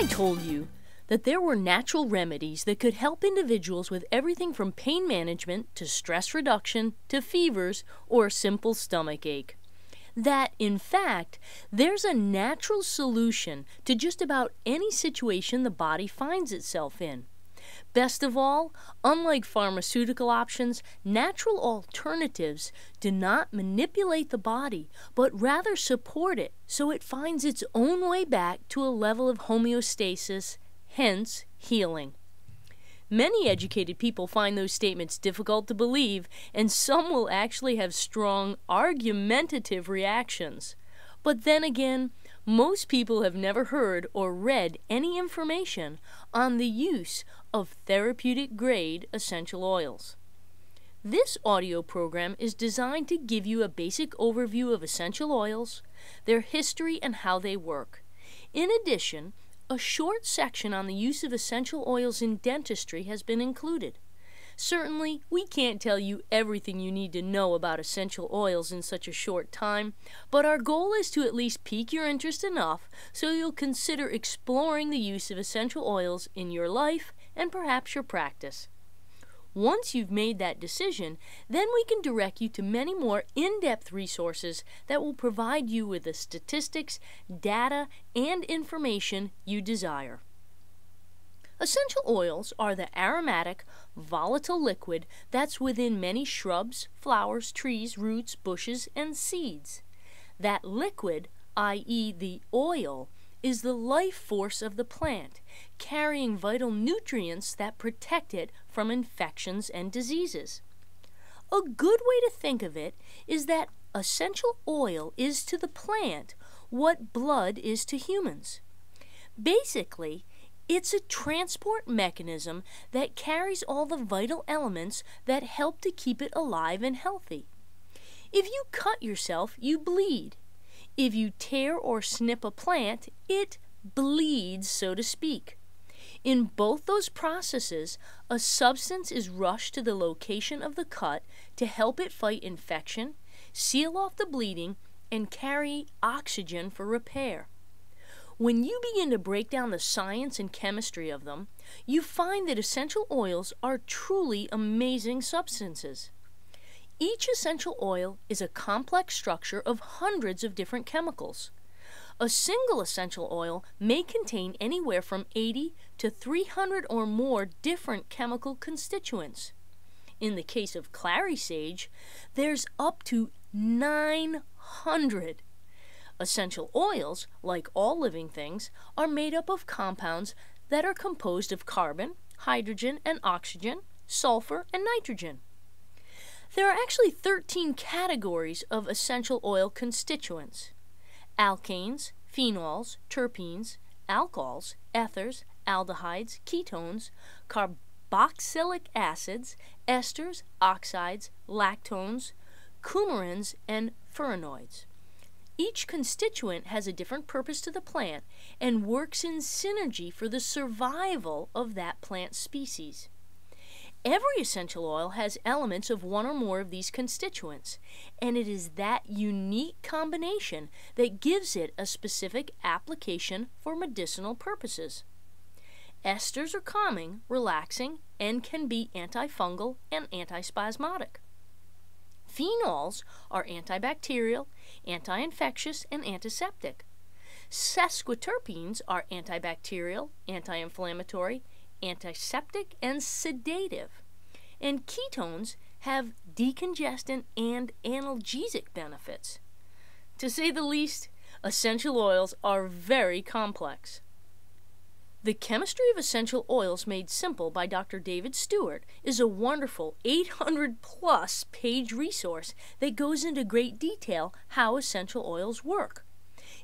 I told you that there were natural remedies that could help individuals with everything from pain management to stress reduction to fevers or a simple stomach ache. That, in fact, there's a natural solution to just about any situation the body finds itself in. Best of all, unlike pharmaceutical options, natural alternatives do not manipulate the body, but rather support it so it finds its own way back to a level of homeostasis, hence healing. Many educated people find those statements difficult to believe, and some will actually have strong, argumentative reactions. But then again, most people have never heard or read any information on the use of therapeutic-grade essential oils. This audio program is designed to give you a basic overview of essential oils, their history, and how they work. In addition, a short section on the use of essential oils in dentistry has been included. Certainly, we can't tell you everything you need to know about essential oils in such a short time, but our goal is to at least pique your interest enough so you'll consider exploring the use of essential oils in your life and perhaps your practice. Once you've made that decision, then we can direct you to many more in-depth resources that will provide you with the statistics, data, and information you desire. Essential oils are the aromatic, volatile liquid that's within many shrubs, flowers, trees, roots, bushes, and seeds. That liquid, i.e. the oil, is the life force of the plant, carrying vital nutrients that protect it from infections and diseases. A good way to think of it is that essential oil is to the plant what blood is to humans. Basically, it's a transport mechanism that carries all the vital elements that help to keep it alive and healthy. If you cut yourself, you bleed. If you tear or snip a plant, it bleeds, so to speak. In both those processes, a substance is rushed to the location of the cut to help it fight infection, seal off the bleeding, and carry oxygen for repair. When you begin to break down the science and chemistry of them, you find that essential oils are truly amazing substances. Each essential oil is a complex structure of hundreds of different chemicals. A single essential oil may contain anywhere from 80 to 300 or more different chemical constituents. In the case of clary sage, there's up to 900. Essential oils, like all living things, are made up of compounds that are composed of carbon, hydrogen, and oxygen, sulfur, and nitrogen. There are actually 13 categories of essential oil constituents: alkanes, phenols, terpenes, alcohols, ethers, aldehydes, ketones, carboxylic acids, esters, oxides, lactones, coumarins, and furanoids. Each constituent has a different purpose to the plant and works in synergy for the survival of that plant species. Every essential oil has elements of one or more of these constituents, and it is that unique combination that gives it a specific application for medicinal purposes. Esters are calming, relaxing, and can be antifungal and antispasmodic. Phenols are antibacterial, anti-infectious, and antiseptic. Sesquiterpenes are antibacterial, anti-inflammatory, antiseptic, and sedative. And ketones have decongestant and analgesic benefits. To say the least, essential oils are very complex. The Chemistry of Essential Oils Made Simple by Dr. David Stewart is a wonderful 800-plus page resource that goes into great detail how essential oils work.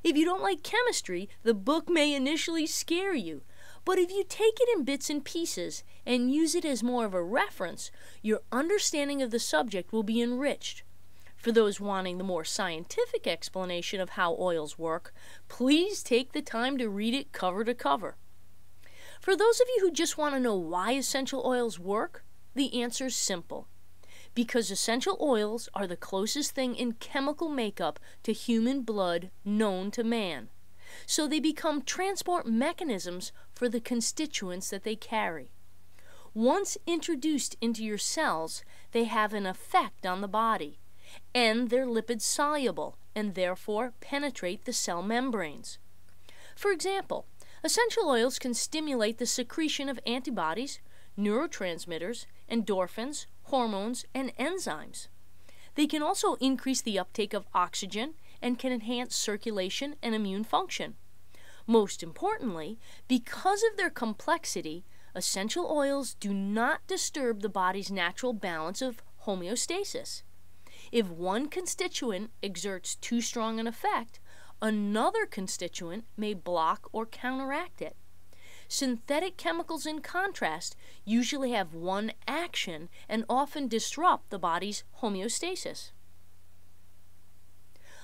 If you don't like chemistry, the book may initially scare you, but if you take it in bits and pieces and use it as more of a reference, your understanding of the subject will be enriched. For those wanting the more scientific explanation of how oils work, please take the time to read it cover to cover. For those of you who just want to know why essential oils work, the answer is simple. Because essential oils are the closest thing in chemical makeup to human blood known to man. so they become transport mechanisms for the constituents that they carry. Once introduced into your cells, they have an effect on the body, and they're lipid soluble and therefore penetrate the cell membranes. For example, essential oils can stimulate the secretion of antibodies, neurotransmitters, endorphins, hormones, and enzymes. They can also increase the uptake of oxygen and can enhance circulation and immune function. Most importantly, because of their complexity, essential oils do not disturb the body's natural balance of homeostasis. If one constituent exerts too strong an effect, another constituent may block or counteract it. Synthetic chemicals, in contrast, usually have one action and often disrupt the body's homeostasis.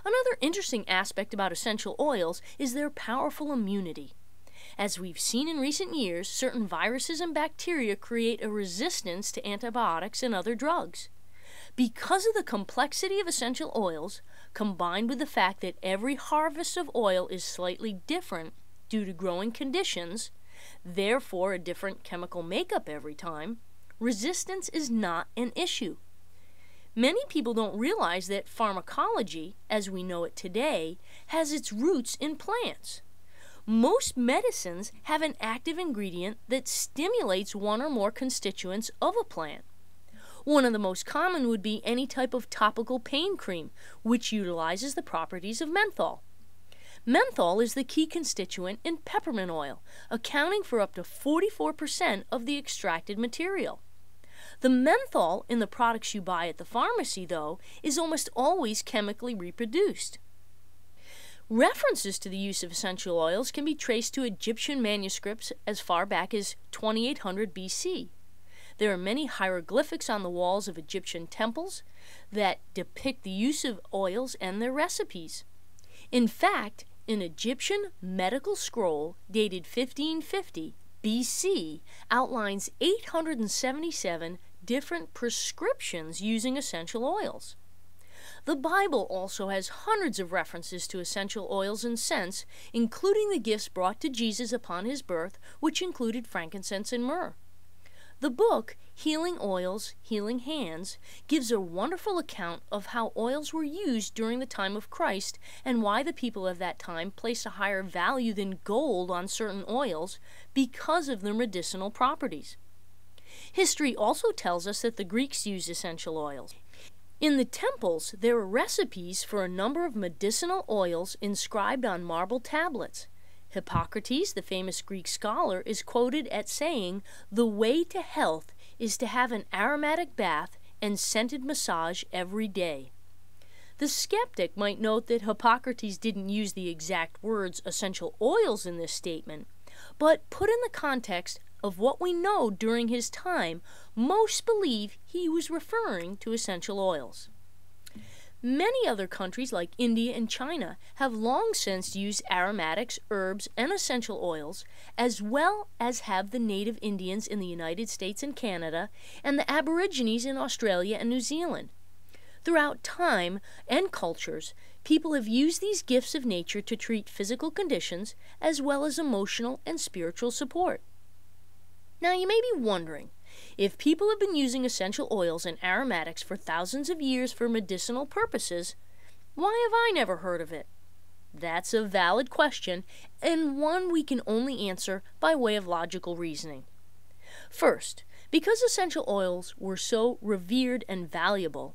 Another interesting aspect about essential oils is their powerful immunity. As we've seen in recent years, certain viruses and bacteria create a resistance to antibiotics and other drugs. Because of the complexity of essential oils, combined with the fact that every harvest of oil is slightly different due to growing conditions, therefore a different chemical makeup every time, resistance is not an issue. Many people don't realize that pharmacology, as we know it today, has its roots in plants. Most medicines have an active ingredient that stimulates one or more constituents of a plant. One of the most common would be any type of topical pain cream, which utilizes the properties of menthol. Menthol is the key constituent in peppermint oil, accounting for up to 44% of the extracted material. The menthol in the products you buy at the pharmacy, though, is almost always chemically reproduced. References to the use of essential oils can be traced to Egyptian manuscripts as far back as 2800 BC. There are many hieroglyphics on the walls of Egyptian temples that depict the use of oils and their recipes. In fact, an Egyptian medical scroll dated 1550 BC outlines 877 different prescriptions using essential oils. The Bible also has hundreds of references to essential oils and scents, including the gifts brought to Jesus upon his birth, which included frankincense and myrrh. The book, Healing Oils, Healing Hands, gives a wonderful account of how oils were used during the time of Christ and why the people of that time placed a higher value than gold on certain oils because of their medicinal properties. History also tells us that the Greeks used essential oils. In the temples, there are recipes for a number of medicinal oils inscribed on marble tablets. Hippocrates, the famous Greek scholar, is quoted as saying, "The way to health is to have an aromatic bath and scented massage every day." The skeptic might note that Hippocrates didn't use the exact words essential oils in this statement, but put in the context of what we know during his time, most believe he was referring to essential oils. Many other countries like India and China have long since used aromatics, herbs, and essential oils, as well as have the native Indians in the United States and Canada, and the Aborigines in Australia and New Zealand. Throughout time and cultures, people have used these gifts of nature to treat physical conditions as well as emotional and spiritual support. Now you may be wondering, if people have been using essential oils and aromatics for thousands of years for medicinal purposes, why have I never heard of it? That's a valid question, and one we can only answer by way of logical reasoning. First, because essential oils were so revered and valuable,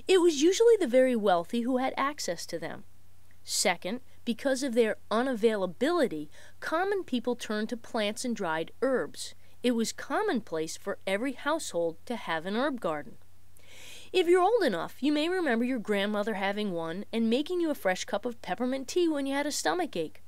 it was usually the very wealthy who had access to them. Second, because of their unavailability, common people turned to plants and dried herbs. It was commonplace for every household to have an herb garden. If you're old enough, you may remember your grandmother having one and making you a fresh cup of peppermint tea when you had a stomach ache.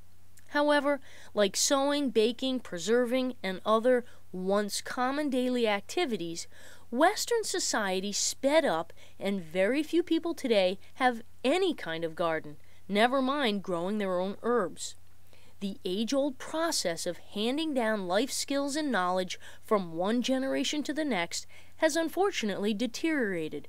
However, like sewing, baking, preserving, and other once common daily activities, Western society sped up and very few people today have any kind of garden, never mind growing their own herbs. The age-old process of handing down life skills and knowledge from one generation to the next has unfortunately deteriorated.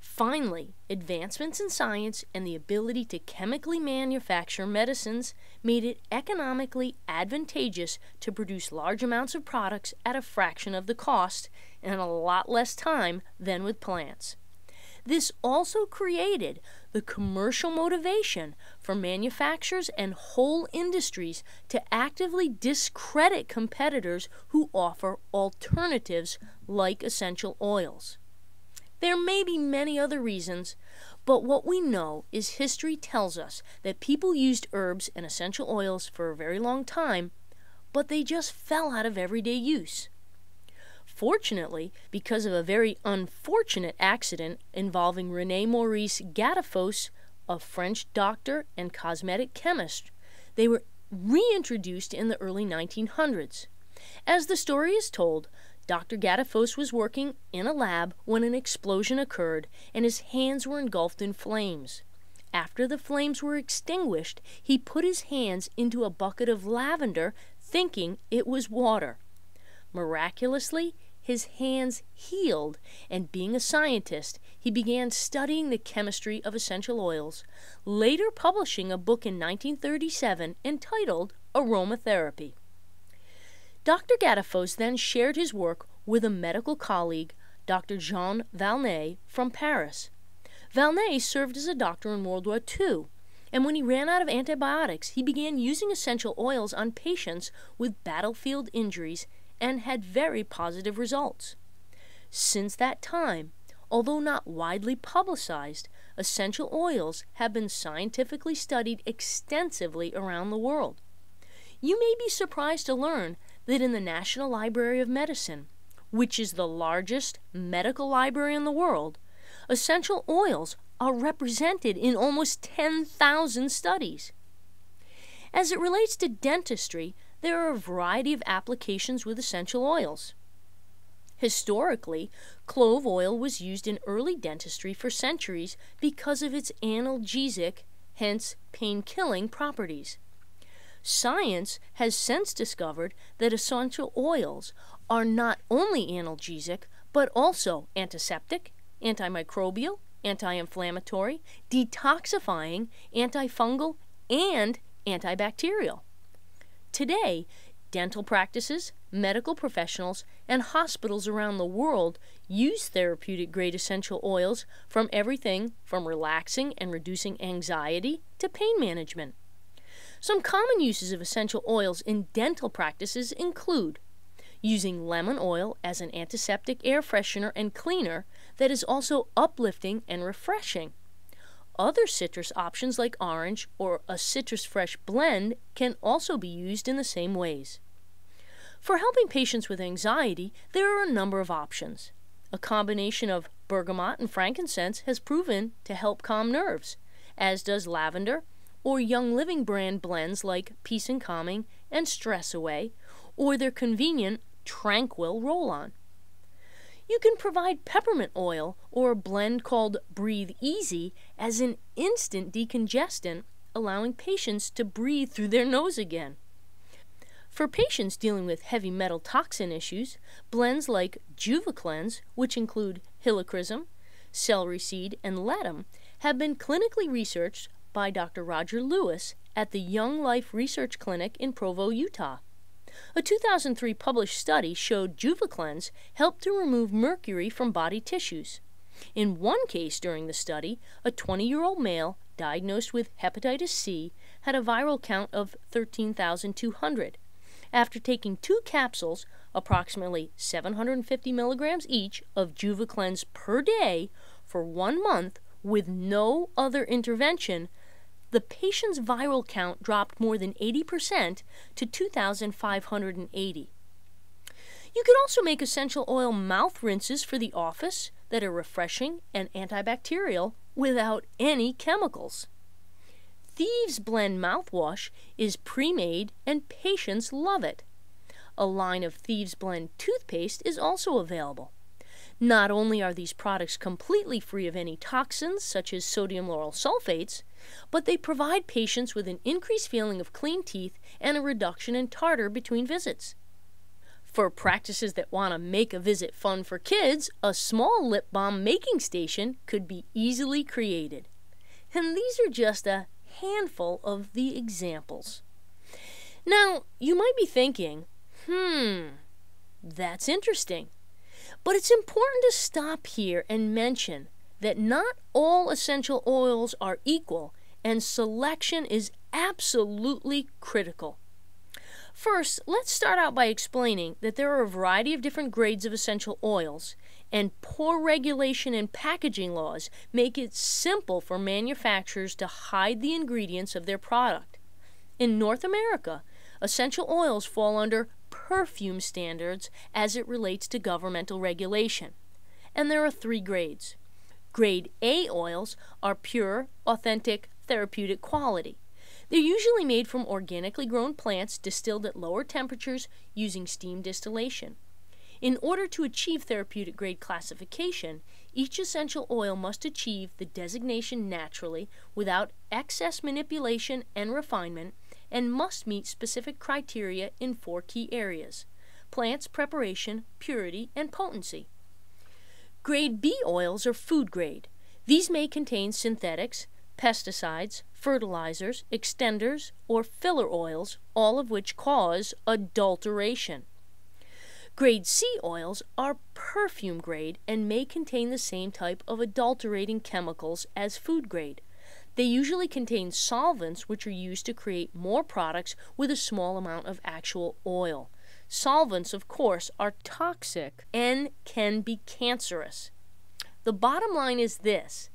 Finally, advancements in science and the ability to chemically manufacture medicines made it economically advantageous to produce large amounts of products at a fraction of the cost and a lot less time than with plants. This also created the commercial motivation for manufacturers and whole industries to actively discredit competitors who offer alternatives like essential oils. There may be many other reasons, but what we know is history tells us that people used herbs and essential oils for a very long time, but they just fell out of everyday use. Fortunately, because of a very unfortunate accident involving René Maurice Gattefossé, a French doctor and cosmetic chemist, they were reintroduced in the early 1900s. As the story is told, Dr. Gattefossé was working in a lab when an explosion occurred and his hands were engulfed in flames. After the flames were extinguished, he put his hands into a bucket of lavender, thinking it was water. Miraculously, his hands healed, and being a scientist, he began studying the chemistry of essential oils, later publishing a book in 1937 entitled Aromatherapy. Dr. Gattefossé then shared his work with a medical colleague, Dr. Jean Valnet from Paris. Valnet served as a doctor in World War II, and when he ran out of antibiotics, he began using essential oils on patients with battlefield injuries and had very positive results. Since that time, although not widely publicized, essential oils have been scientifically studied extensively around the world. You may be surprised to learn that in the National Library of Medicine, which is the largest medical library in the world, essential oils are represented in almost 10,000 studies. As it relates to dentistry, there are a variety of applications with essential oils. Historically, clove oil was used in early dentistry for centuries because of its analgesic, hence pain-killing properties. Science has since discovered that essential oils are not only analgesic, but also antiseptic, antimicrobial, anti-inflammatory, detoxifying, antifungal, and antibacterial. Today, dental practices, medical professionals, and hospitals around the world use therapeutic-grade essential oils from everything from relaxing and reducing anxiety to pain management. Some common uses of essential oils in dental practices include using lemon oil as an antiseptic air freshener and cleaner that is also uplifting and refreshing. Other citrus options like orange or a citrus fresh blend can also be used in the same ways. For helping patients with anxiety, there are a number of options. A combination of bergamot and frankincense has proven to help calm nerves, as does lavender, or Young Living brand blends like Peace and Calming and Stress Away, or their convenient Tranquil Roll-On. You can provide peppermint oil or a blend called Breathe Easy as an instant decongestant, allowing patients to breathe through their nose again. For patients dealing with heavy metal toxin issues, blends like Juvicleanse, which include helichrysum, celery seed, and ledum, have been clinically researched by Dr. Roger Lewis at the Young Life Research Clinic in Provo, Utah. A 2003 published study showed Juvicleanse helped to remove mercury from body tissues. In one case during the study, a 20-year-old male diagnosed with hepatitis C had a viral count of 13,200. After taking 2 capsules, approximately 750 milligrams each, of Juvicleanse per day for 1 month with no other intervention, the patient's viral count dropped more than 80% to 2,580. You can also make essential oil mouth rinses for the office that are refreshing and antibacterial without any chemicals. Thieves Blend mouthwash is pre-made and patients love it. A line of Thieves Blend toothpaste is also available. Not only are these products completely free of any toxins such as sodium lauryl sulfates, but they provide patients with an increased feeling of clean teeth and a reduction in tartar between visits. For practices that want to make a visit fun for kids, a small lip balm making station could be easily created. And these are just a handful of the examples. Now, you might be thinking, that's interesting. But it's important to stop here and mention that not all essential oils are equal, and selection is absolutely critical. First, let's start out by explaining that there are a variety of different grades of essential oils, and poor regulation and packaging laws make it simple for manufacturers to hide the ingredients of their product. In North America, essential oils fall under perfume standards as it relates to governmental regulation, and there are 3 grades. Grade A oils are pure, authentic, therapeutic quality. They're usually made from organically grown plants distilled at lower temperatures using steam distillation. In order to achieve therapeutic grade classification, each essential oil must achieve the designation naturally without excess manipulation and refinement, and must meet specific criteria in 4 key areas: plants, preparation, purity, and potency. Grade B oils are food grade. These may contain synthetics, pesticides, fertilizers, extenders, or filler oils, all of which cause adulteration. Grade C oils are perfume grade and may contain the same type of adulterating chemicals as food grade. They usually contain solvents which are used to create more products with a small amount of actual oil. Solvents, of course, are toxic and can be cancerous. The bottom line is this: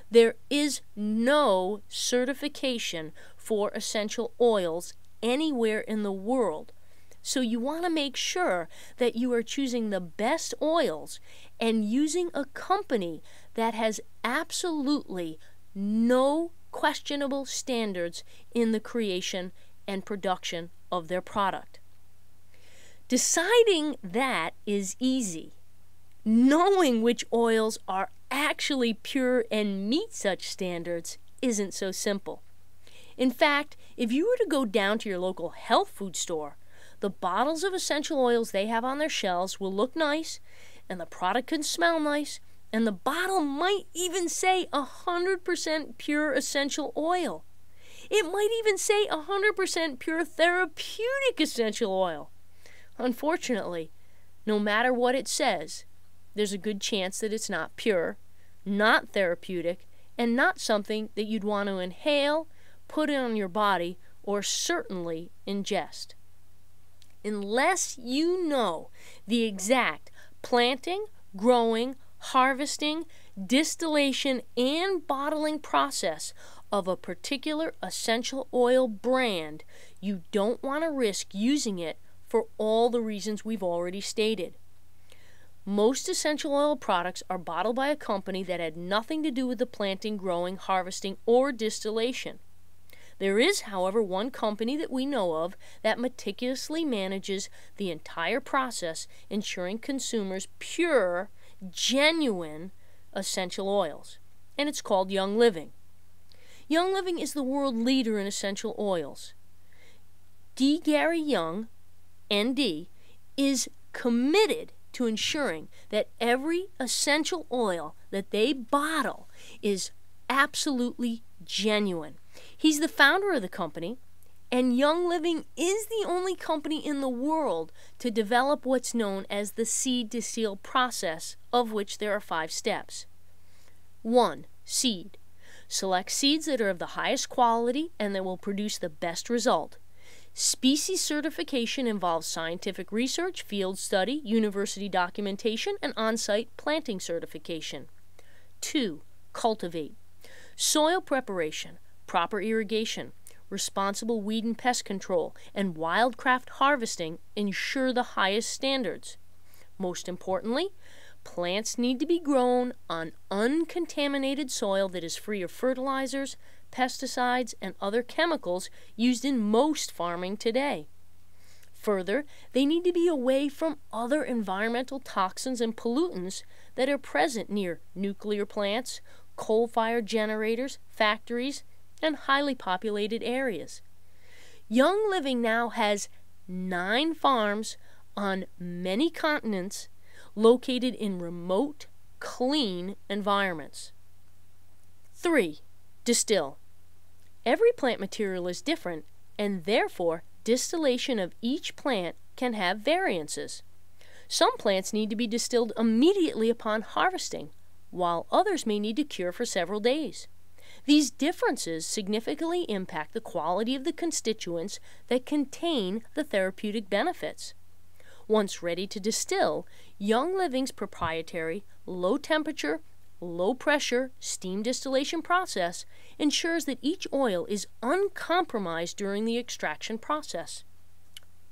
there is no certification for essential oils anywhere in the world. So you want to make sure that you are choosing the best oils and using a company that has absolutely no questionable standards in the creation and production of their product. Deciding that is easy. Knowing which oils are actually pure and meet such standards isn't so simple. In fact, if you were to go down to your local health food store, the bottles of essential oils they have on their shelves will look nice, and the product can smell nice, and the bottle might even say 100% pure essential oil. It might even say 100% pure therapeutic essential oil. Unfortunately, no matter what it says, there's a good chance that it's not pure, not therapeutic, and not something that you'd want to inhale, put on your body, or certainly ingest. Unless you know the exact planting, growing, harvesting, distillation, and bottling process of a particular essential oil brand, you don't want to risk using it for all the reasons we've already stated. Most essential oil products are bottled by a company that had nothing to do with the planting, growing, harvesting, or distillation. There is, however, one company that we know of that meticulously manages the entire process, ensuring consumers pure, genuine essential oils, and it's called Young Living. Young Living is the world leader in essential oils. D. Gary Young, ND, is committed to ensuring that every essential oil that they bottle is absolutely genuine. He's the founder of the company, and Young Living is the only company in the world to develop what's known as the seed to seal process, of which there are 5 steps. 1. Seed. Select seeds that are of the highest quality and that will produce the best result. Species certification involves scientific research, field study, university documentation, and on-site planting certification. 2. Cultivate. Soil preparation, proper irrigation, responsible weed and pest control, and wildcraft harvesting ensure the highest standards. Most importantly, plants need to be grown on uncontaminated soil that is free of fertilizers, pesticides, and other chemicals used in most farming today. Further, they need to be away from other environmental toxins and pollutants that are present near nuclear plants, coal-fired generators, factories, and highly populated areas. Young Living now has 9 farms on many continents, located in remote, clean environments. 3. Distill. Every plant material is different, and therefore distillation of each plant can have variances. Some plants need to be distilled immediately upon harvesting, while others may need to cure for several days. These differences significantly impact the quality of the constituents that contain the therapeutic benefits. Once ready to distill, Young Living's proprietary low-temperature, low-pressure steam distillation process ensures that each oil is uncompromised during the extraction process.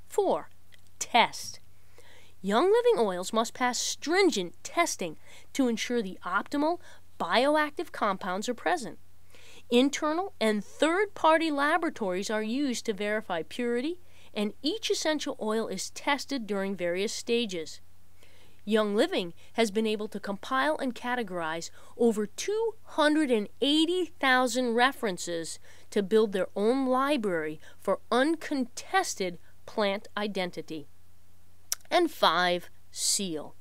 4. Test. Young Living oils must pass stringent testing to ensure the optimal bioactive compounds are present. Internal and third-party laboratories are used to verify purity, and each essential oil is tested during various stages. Young Living has been able to compile and categorize over 280,000 references to build their own library for uncontested plant identity. And 5. Seal.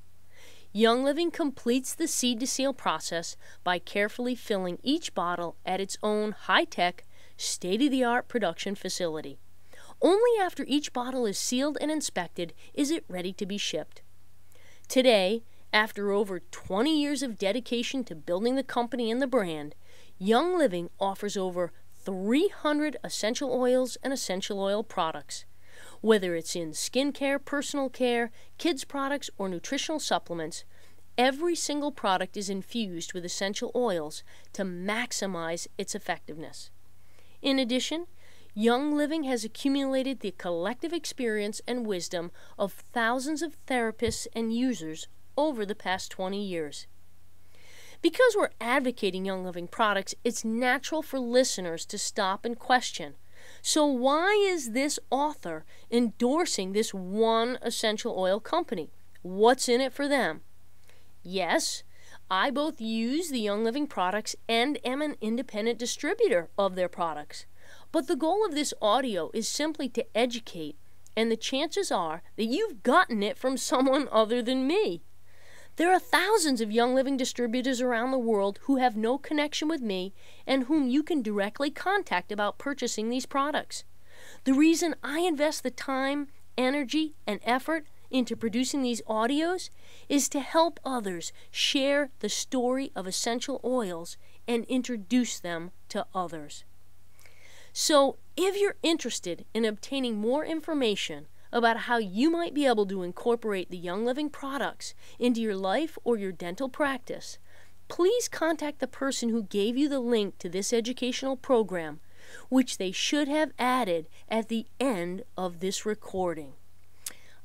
Young Living completes the seed-to-seal process by carefully filling each bottle at its own high-tech, state-of-the-art production facility. Only after each bottle is sealed and inspected is it ready to be shipped. Today, after over 20 years of dedication to building the company and the brand, Young Living offers over 300 essential oils and essential oil products. Whether it's in skincare, personal care, kids products, or nutritional supplements, every single product is infused with essential oils to maximize its effectiveness. In addition, Young Living has accumulated the collective experience and wisdom of thousands of therapists and users over the past 20 years. Because we're advocating Young Living products, it's natural for listeners to stop and question, so why is this author endorsing this one essential oil company? What's in it for them? Yes, I both use the Young Living products and am an independent distributor of their products. But the goal of this audio is simply to educate, and the chances are that you've gotten it from someone other than me. There are thousands of Young Living distributors around the world who have no connection with me and whom you can directly contact about purchasing these products. The reason I invest the time, energy, and effort into producing these audios is to help others share the story of essential oils and introduce them to others. So, if you're interested in obtaining more information about how you might be able to incorporate the Young Living products into your life or your dental practice, please contact the person who gave you the link to this educational program, which they should have added at the end of this recording.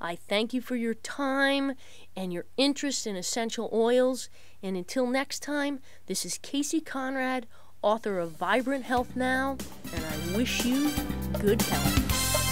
I thank you for your time and your interest in essential oils, and until next time, this is Casey Conrad, author of Vibrant Health Now, and I wish you good health.